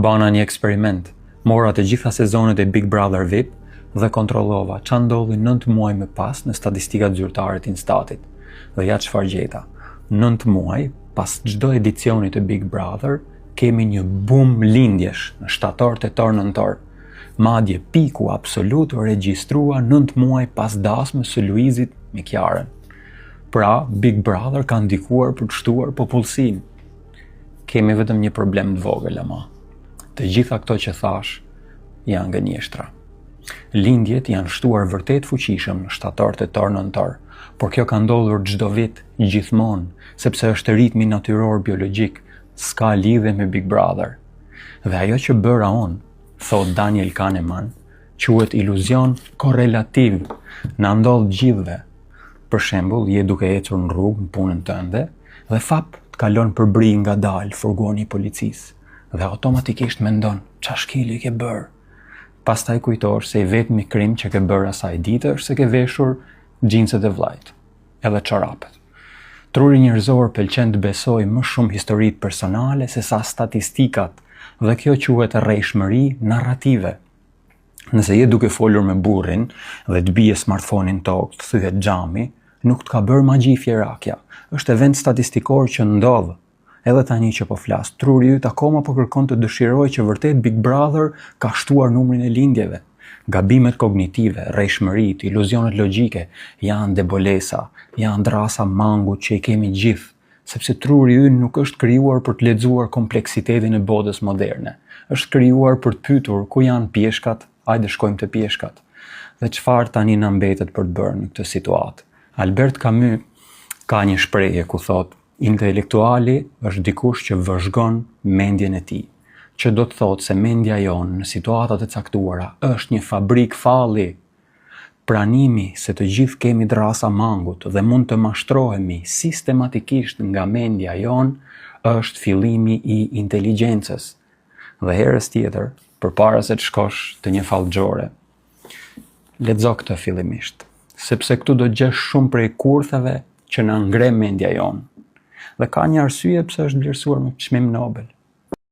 bana një eksperiment. Mora të gjitha sezonet e Big Brother VIP dhe kontrollova ç'a ndodhi 9 muaj më pas në statistikat zyrtare të Instatit. Dhe ja çfarë gjeta. 9 muaj pas çdo edicioni të Big Brother kemi një boom lindjesh në shtator, tetor, nëntor. Madje piku absolut u regjistrua 9 muaj pas dasmës së Luizit me Kiarën. Pra, Big Brother ka ndikuar për të shtuar popullsinë. Kemi vetëm një problem të vogël ama. Të gjitha këto që thash janë gënjeshtra. Lindjet janë shtuar vërtet fuqishëm në shtator, tetor, nëntor, por kjo ka ndodhur çdo vit, gjithmonë, sepse është ritmi natyror biologjik, s'ka lidhje me Big Brother. Dhe ajo që bëra unë, thot Daniel Kahneman, quhet iluzion korrelativ. Na ndodh gjithëve. Për shembull, je duke ecur në rrugë në punën tënde dhe fap të kalon për bri ngadalë furgoni i policisë dhe automatikisht mendon, ç'a shkili ke bërë? Pastaj kujtosh se i vetmi krim që ke bërë asaj dite është se ke veshur xhinset e vllajt, edhe çorapet. Truri njerëzor pëlqen të besojë më shumë historitë personale se sa statistikat, dhe kjo quhet rrejshmëri narrative. Nëse je duke folur me burrin dhe të bie smartphone-in tokë, të thyhet xhami, nuk të ka bërë magji fjerakja. Është event statistikor që ndodh. Edhe tani që po flas, truri yt akoma po kërkon të dëshirojë që vërtet Big Brother ka shtuar numrin e lindjeve. Gabimet kognitive, rrejshmëritë, iluzionet logjike janë debolesa, janë drasa mangut që i kemi gjithë, sepse truri ynë nuk është krijuar për të lexuar kompleksitetin e botës moderne. Është krijuar për të pyetur ku janë pjeshkat, hajde shkojmë te pjeshkat. Dhe çfarë tani na mbetet për të bërë në këtë situatë? Albert Camus ka një shprehje ku thotë, intelektuali është dikush që vëzhgon mendjen e tij, që do të thotë se mendja jonë në situatat e caktuara është një fabrik falli. Pranimi se të gjithë kemi drasa mangut dhe mund të mashtrohemi sistematikisht nga mendja jonë është fillimi i inteligjencës. Dhe herës tjetër, përpara se të shkosh të një fallxhore, lexo këtë fillimisht, sepse këtu do gjesh shumë prej kurtheve që na ngre mendja jonë. Dhe ka një arsye pse është vlerësuar me çmim Nobel.